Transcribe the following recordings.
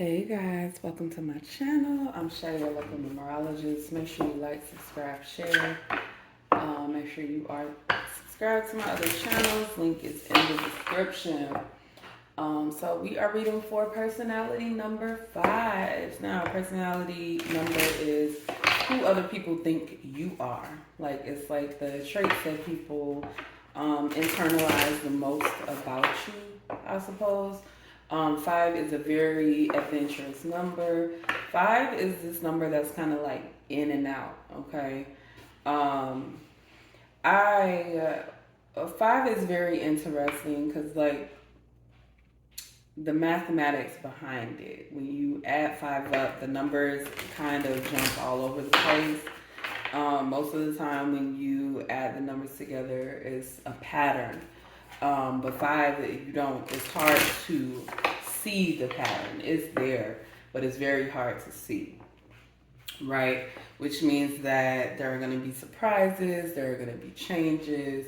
Hey guys, welcome to my channel. I'm Shay, your local numerologist. Make sure you like, subscribe, share. Make sure you are subscribed to my other channels. Link is in the description. So we are reading for personality number 5. Now, personality number is who other people think you are. Like, it's like the traits that people internalize the most about you, I suppose. 5 is a very adventurous number. 5 is this number that's kind of like in and out, okay? I 5 is very interesting because like the mathematics behind it. When you add 5 up, the numbers kind of jump all over the place. Most of the time when you add the numbers together, it's a pattern. But 5, you don't, it's hard to see the pattern. It's there, but it's very hard to see, right? Which means that there are going to be surprises, there are going to be changes.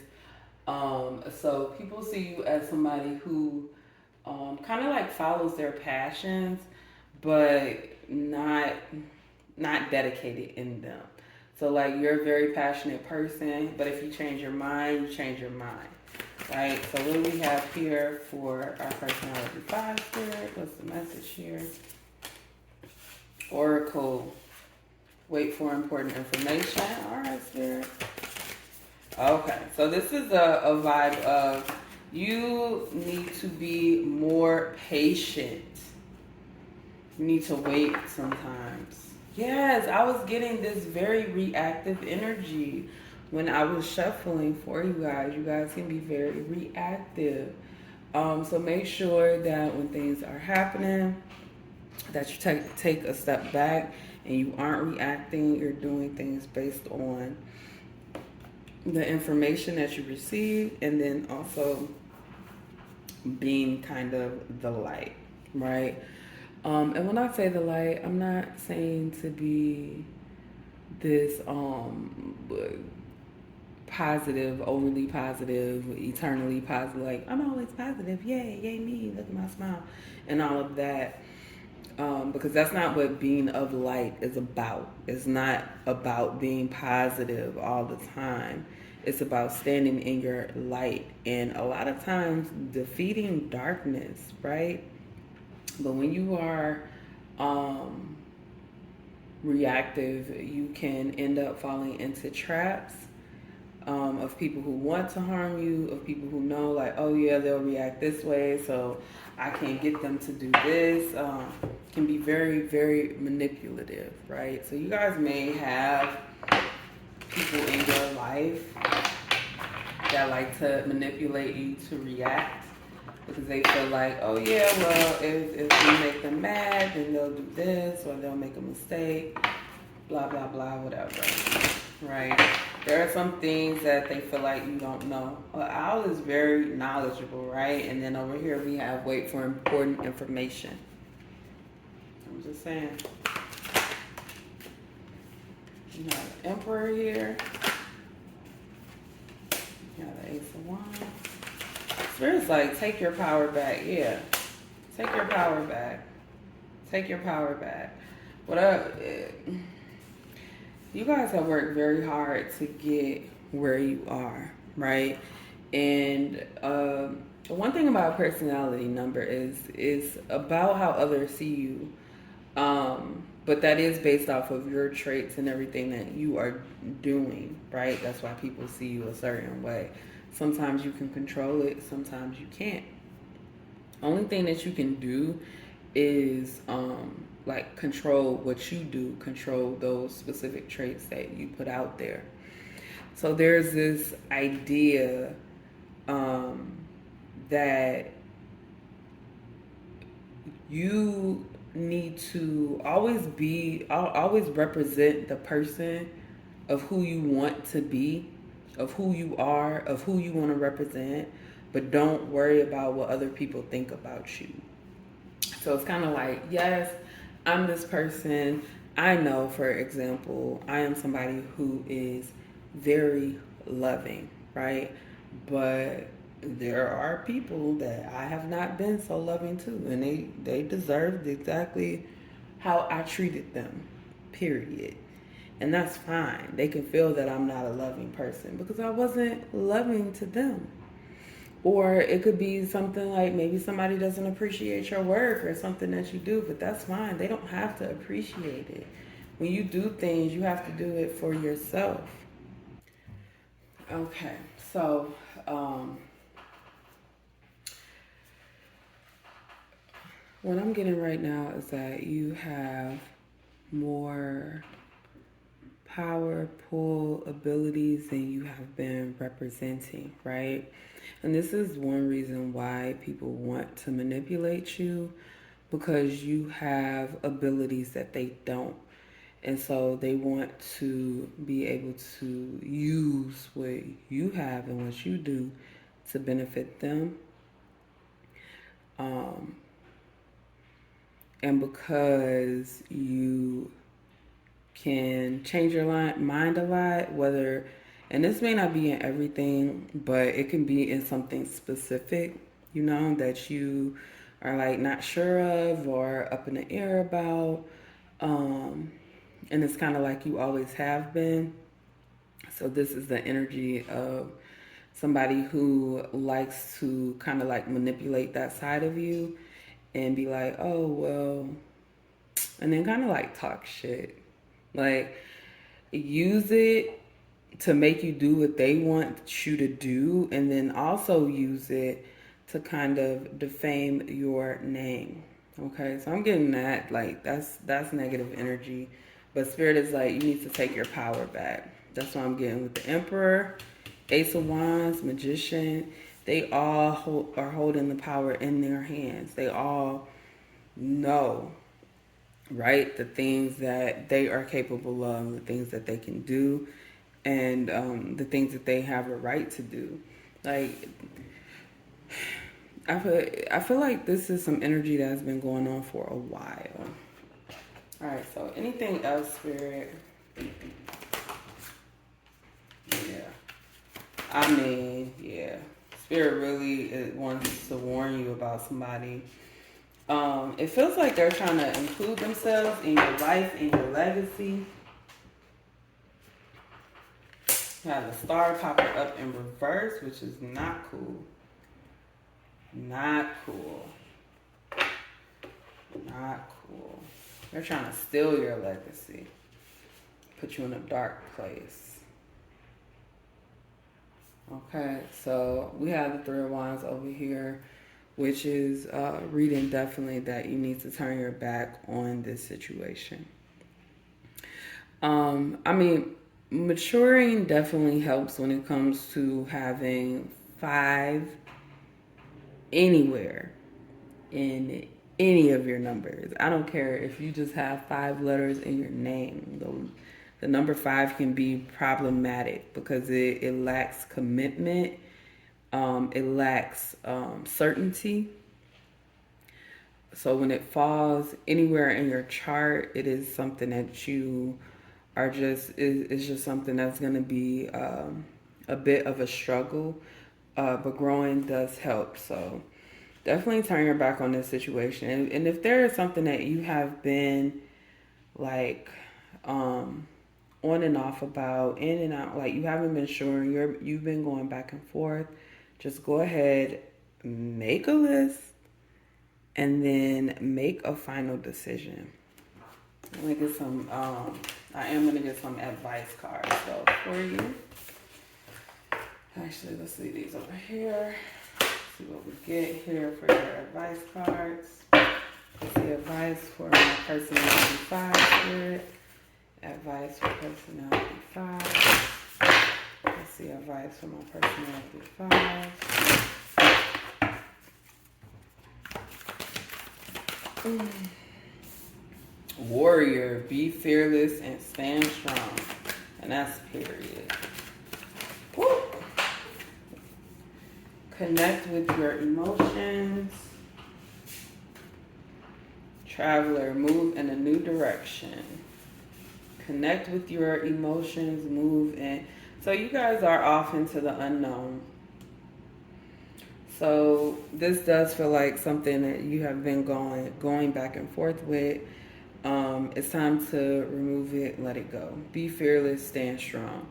So people see you as somebody who kind of like follows their passions, but not dedicated in them. So like you're a very passionate person, but if you change your mind, you change your mind. Right, so what do we have here for our personality 5 spirit? What's the message here? Oracle. Wait for important information. All right, spirit. Okay, so this is a vibe of you need to be more patient. You need to wait sometimes. Yes, I was getting this very reactive energy when I was shuffling for you guys. You guys can be very reactive. So make sure that when things are happening, that you take a step back and you aren't reacting. You're doing things based on the information that you receive, and then also being kind of the light, right? And when I say the light, I'm not saying to be this positive, overly positive, eternally positive, like I'm always positive, yay, yay me, look at my smile, and all of that. Because that's not what being of light is about. It's not about being positive all the time. It's about standing in your light and a lot of times defeating darkness, right? But when you are reactive, you can end up falling into traps of people who want to harm you, of people who know like, oh yeah, they'll react this way, so I can't get them to do this. Can be very, very manipulative, right? So you guys may have people in your life that like to manipulate you to react because they feel like, oh yeah, well, if we make them mad, then they'll do this or they'll make a mistake, blah, blah, blah, whatever, right? There are some things that they feel like you don't know. Well, Owl is very knowledgeable, right? And then over here we have wait for important information. I'm just saying. You have the Emperor here. You have the Ace of Wands. Spirit's like, take your power back. Yeah. Take your power back. Take your power back. You guys have worked very hard to get where you are, right? And one thing about personality number is about how others see you. But that is based off of your traits and everything that you are doing, right? That's why people see you a certain way. Sometimes you can control it, sometimes you can't. Only thing that you can do is like control what you do, control those specific traits that you put out there. So there's this idea that you need to always represent the person of who you want to be, of who you are, of who you want to represent, but don't worry about what other people think about you. So it's kind of like, yes, I'm this person. I know, for example, I am somebody who is very loving, right? But there are people that I have not been so loving to, and they deserved exactly how I treated them, period. And that's fine. They can feel that I'm not a loving person because I wasn't loving to them. Or it could be something like maybe somebody doesn't appreciate your work or something that you do, but that's fine. They don't have to appreciate it. When you do things, you have to do it for yourself. Okay, so what I'm getting right now is that you have more power, pull, abilities than you have been representing, right? And this is one reason why people want to manipulate you, because you have abilities that they don't. And so they want to be able to use what you have and what you do to benefit them. Um, and because you can change your mind a lot, whether, and this may not be in everything, but it can be in something specific, that you are like not sure of or up in the air about. And it's kind of like you always have been. So this is the energy of somebody who likes to kind of like manipulate that side of you and be like, oh, well, and then kind of like talk shit. Like, use it to make you do what they want you to do, and then also use it to kind of defame your name. Okay, so I'm getting that, like, that's negative energy. But Spirit is like, you need to take your power back. That's what I'm getting with the Emperor, Ace of Wands, Magician. They all are holding the power in their hands. They all know, right, the things that they are capable of, the things that they can do, and the things that they have a right to do. Like, I feel like this is some energy that has been going on for a while. All right, so anything else, Spirit? Yeah. I mean, yeah. Spirit really wants to warn you about somebody. It feels like they're trying to include themselves in your life, in your legacy. You have the star popping up in reverse, which is not cool. Not cool. Not cool. They're trying to steal your legacy. Put you in a dark place. Okay, so we have the Three of Wands over here, which is reading definitely that you need to turn your back on this situation. I mean, maturing definitely helps when it comes to having 5 anywhere in any of your numbers. I don't care if you just have 5 letters in your name. The number 5 can be problematic because it lacks commitment. It lacks certainty. So when it falls anywhere in your chart, it is something that you are it's just something that's going to be a bit of a struggle. But growing does help. So definitely turn your back on this situation. And if there is something that you have been like on and off about, in and out, like you haven't been sure, you've been going back and forth, just go ahead, make a list, and then make a final decision. I'm gonna get some. I am gonna get some advice cards though for you. Actually, let's see these over here. See what we get here for your advice cards. Let's see advice for my personality 5 spirit. Advice for personality 5. Let's see advice for my personality 5. Warrior, be fearless and stand strong. And that's period. Woo. Connect with your emotions. Traveler, move in a new direction. Connect with your emotions, move in. So you guys are off into the unknown. So this does feel like something that you have been going back and forth with. It's time to remove it, let it go. Be fearless, stand strong.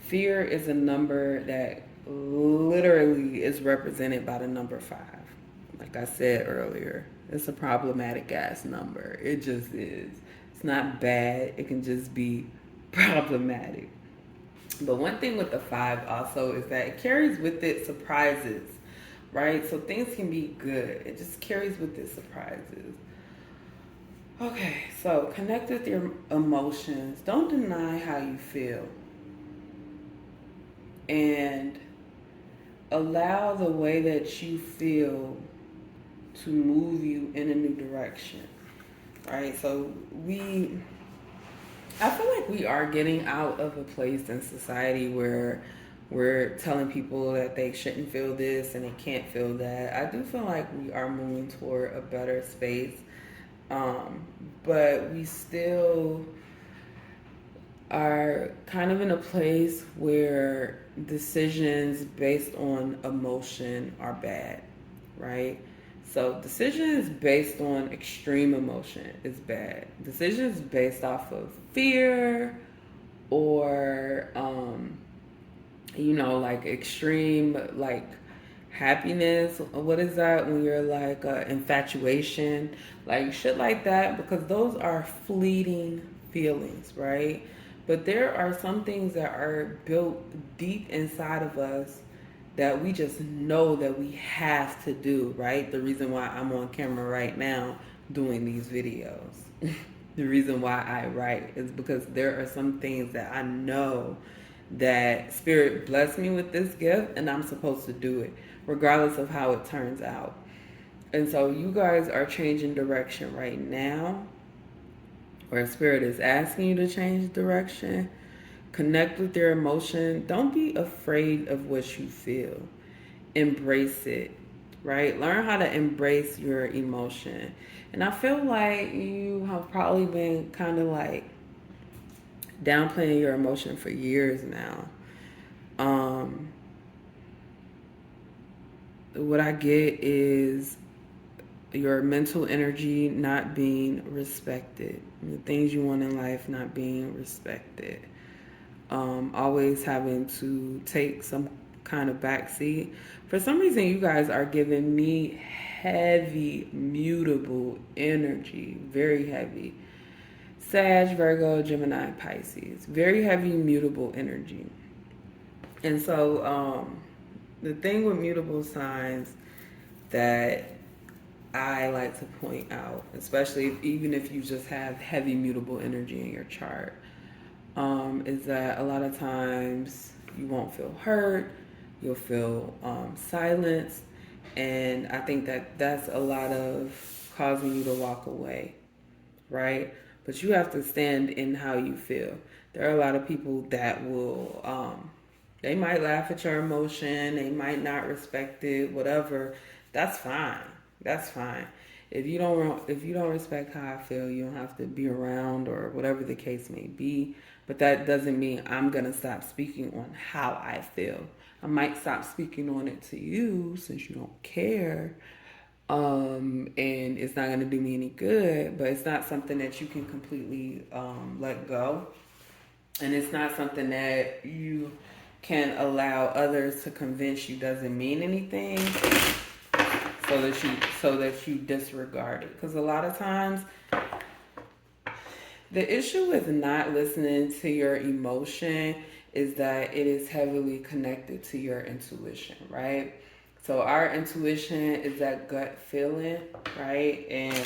Fear is a number that literally is represented by the number 5. Like I said earlier, it's a problematic ass number. It just is. It's not bad. It can just be problematic. But one thing with the 5 also is that it carries with it surprises, right? So things can be good. It just carries with it surprises. Okay, so connect with your emotions. Don't deny how you feel. And allow the way that you feel to move you in a new direction, right? So I feel like we are getting out of a place in society where we're telling people that they shouldn't feel this and they can't feel that. I do feel like we are moving toward a better space, but we still are kind of in a place where decisions based on emotion are bad, right? So decisions based on extreme emotion is bad. Decisions based off of fear or like extreme like happiness. What is that when you're like infatuation, like shit like that, because those are fleeting feelings, right? But there are some things that are built deep inside of us that we just know that we have to do, right? The reason why I'm on camera right now doing these videos, the reason why I write is because there are some things that I know that Spirit blessed me with this gift and I'm supposed to do it, regardless of how it turns out. And so you guys are changing direction right now, or Spirit is asking you to change direction. Connect with your emotion. Don't be afraid of what you feel. Embrace it, right? Learn how to embrace your emotion. And I feel like you have probably been kind of like downplaying your emotion for years now. What I get is your mental energy not being respected, the things you want in life not being respected, always having to take some kind of backseat. For some reason, you guys are giving me heavy, mutable energy, very heavy. Sag, Virgo, Gemini, Pisces, very heavy, mutable energy. And so, the thing with mutable signs that I like to point out, especially even if you just have heavy mutable energy in your chart, is that a lot of times you won't feel hurt, you'll feel silence, and I think that that's a lot of causing you to walk away, right? But you have to stand in how you feel. There are a lot of people that will, they might laugh at your emotion, they might not respect it, whatever. That's fine. That's fine. If you don't respect how I feel, you don't have to be around or whatever the case may be. But that doesn't mean I'm gonna stop speaking on how I feel. I might stop speaking on it to you since you don't care. And it's not gonna do me any good, but it's not something that you can completely let go. And it's not something that you can allow others to convince you doesn't mean anything so that you disregard it. Because a lot of times the issue with not listening to your emotion is that it is heavily connected to your intuition, right? So our intuition is that gut feeling, right? And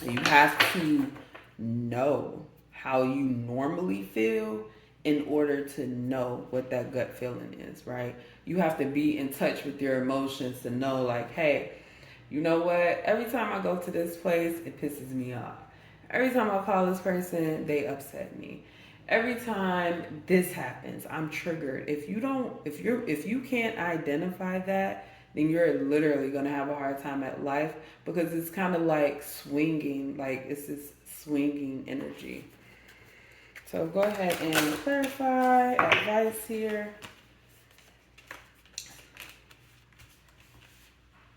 you have to know how you normally feel in order to know what that gut feeling is, right? You have to be in touch with your emotions to know, like, hey, you know what? Every time I go to this place, it pisses me off. Every time I call this person, they upset me. Every time this happens, I'm triggered. If you can't identify that, then you're literally gonna have a hard time at life, because it's kind of like swinging, like it's this swinging energy. So go ahead and clarify advice here.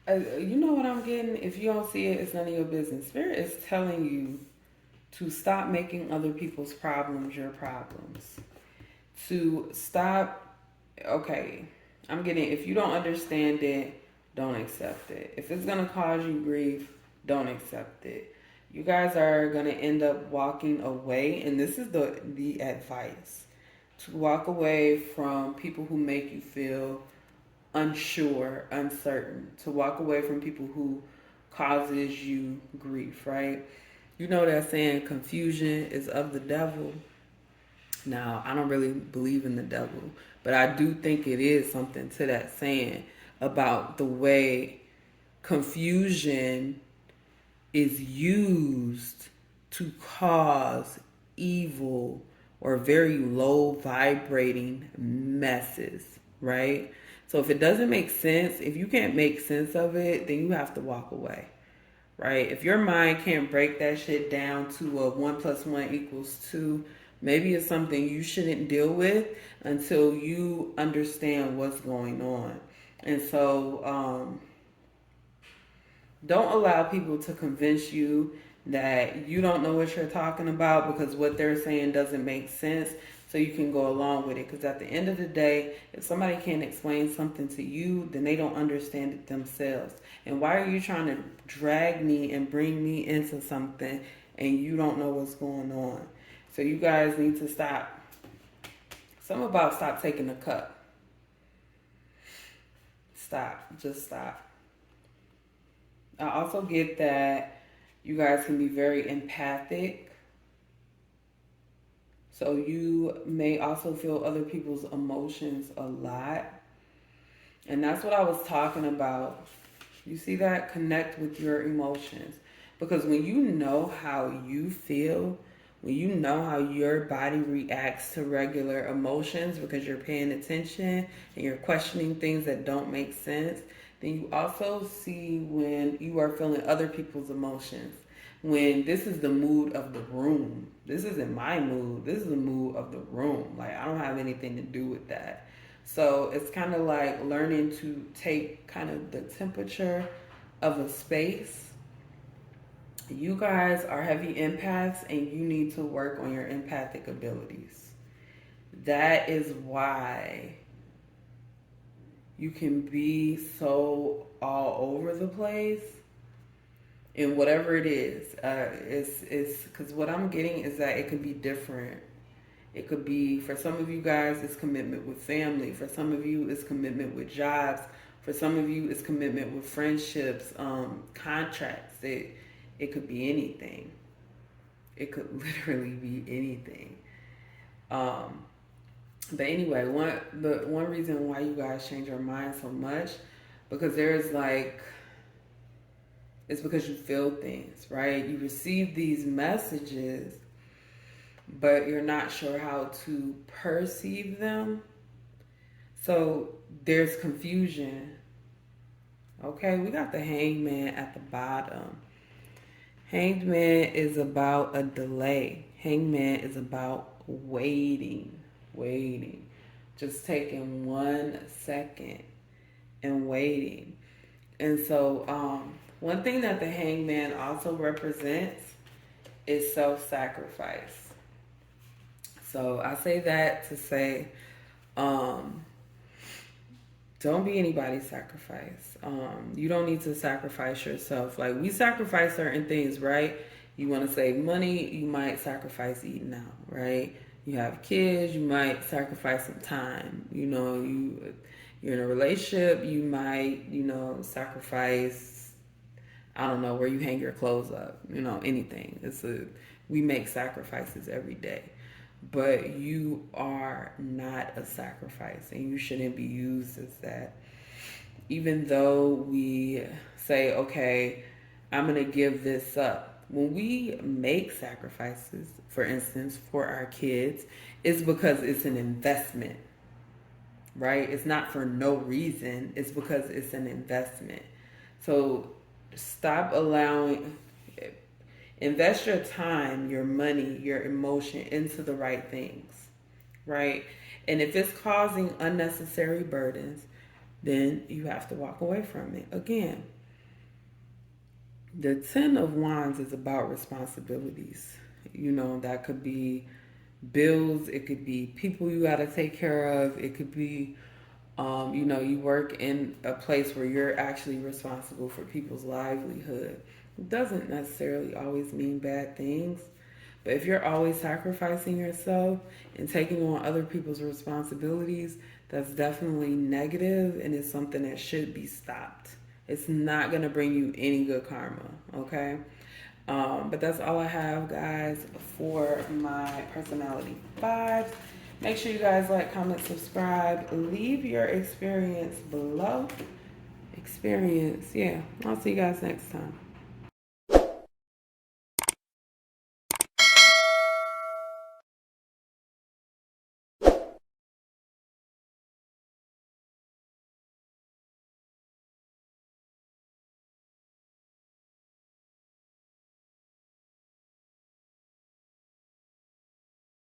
You know what I'm getting? If you don't see it, it's none of your business. Spirit is telling you to stop making other people's problems your problems. To stop, okay, I'm getting, if you don't understand it, don't accept it. If it's going to cause you grief, don't accept it. You guys are going to end up walking away, and this is the advice, to walk away from people who make you feel unsure, uncertain, to walk away from people who causes you grief, right? You know that saying, confusion is of the devil. Now, I don't really believe in the devil, but I do think it is something to that saying about the way confusion is used to cause evil or very low vibrating messes, right? So if it doesn't make sense, if you can't make sense of it, then you have to walk away, right? If your mind can't break that shit down to a 1 + 1 = 2, maybe it's something you shouldn't deal with until you understand what's going on. And so, don't allow people to convince you that you don't know what you're talking about because what they're saying doesn't make sense, so you can go along with it. Because at the end of the day, if somebody can't explain something to you, then they don't understand it themselves. And why are you trying to drag me and bring me into something and you don't know what's going on? So you guys need to stop. Something about stop taking the cup. Stop. Just stop. I also get that you guys can be very empathic. So you may also feel other people's emotions a lot. And that's what I was talking about. You see that? Connect with your emotions. Because when you know how you feel, when you know how your body reacts to regular emotions because you're paying attention and you're questioning things that don't make sense, then you also see when you are feeling other people's emotions. When this is the mood of the room. This isn't my mood. This is the mood of the room. Like, I don't have anything to do with that. So it's kind of like learning to take kind of the temperature of a space. You guys are heavy empaths and you need to work on your empathic abilities. That is why you can be so all over the place in whatever it is. It's because what I'm getting is that it could be different. It could be, for some of you guys, it's commitment with family. For some of you, it's commitment with jobs. For some of you, it's commitment with friendships, contracts. It could be anything. It could literally be anything. But anyway, one reason why you guys change your mind so much, because there's like, it's because you feel things, right? You receive these messages, but you're not sure how to perceive them. So there's confusion. Okay, we got the hangman at the bottom. Hangman is about a delay. Hangman is about waiting. Just taking 1 second and waiting. And so, one thing that the hangman also represents is self-sacrifice. So I say that to say, don't be anybody's sacrifice. You don't need to sacrifice yourself. Like, we sacrifice certain things, right? You want to save money, you might sacrifice eating out, right? You have kids, you might sacrifice some time. You know, you're in a relationship, you might, sacrifice, I don't know, where you hang your clothes up, anything. We make sacrifices every day. But you are not a sacrifice, and you shouldn't be used as that. Even though we say, okay, I'm going to give this up. When we make sacrifices, for instance, for our kids, it's because it's an investment, right? It's not for no reason. It's because it's an investment. So stop allowing, invest your time, your money, your emotion into the right things, right? And if it's causing unnecessary burdens, then you have to walk away from it. Again, The Ten of Wands is about responsibilities. You know, that could be bills, it could be people you got to take care of, it could be, you know, you work in a place where you're actually responsible for people's livelihood. It doesn't necessarily always mean bad things, but if you're always sacrificing yourself and taking on other people's responsibilities, that's definitely negative and it's something that should be stopped. It's not going to bring you any good karma, okay? But that's all I have, guys, for my personality vibes. Make sure you guys like, comment, subscribe. Leave your experience below. Experience, yeah. I'll see you guys next time.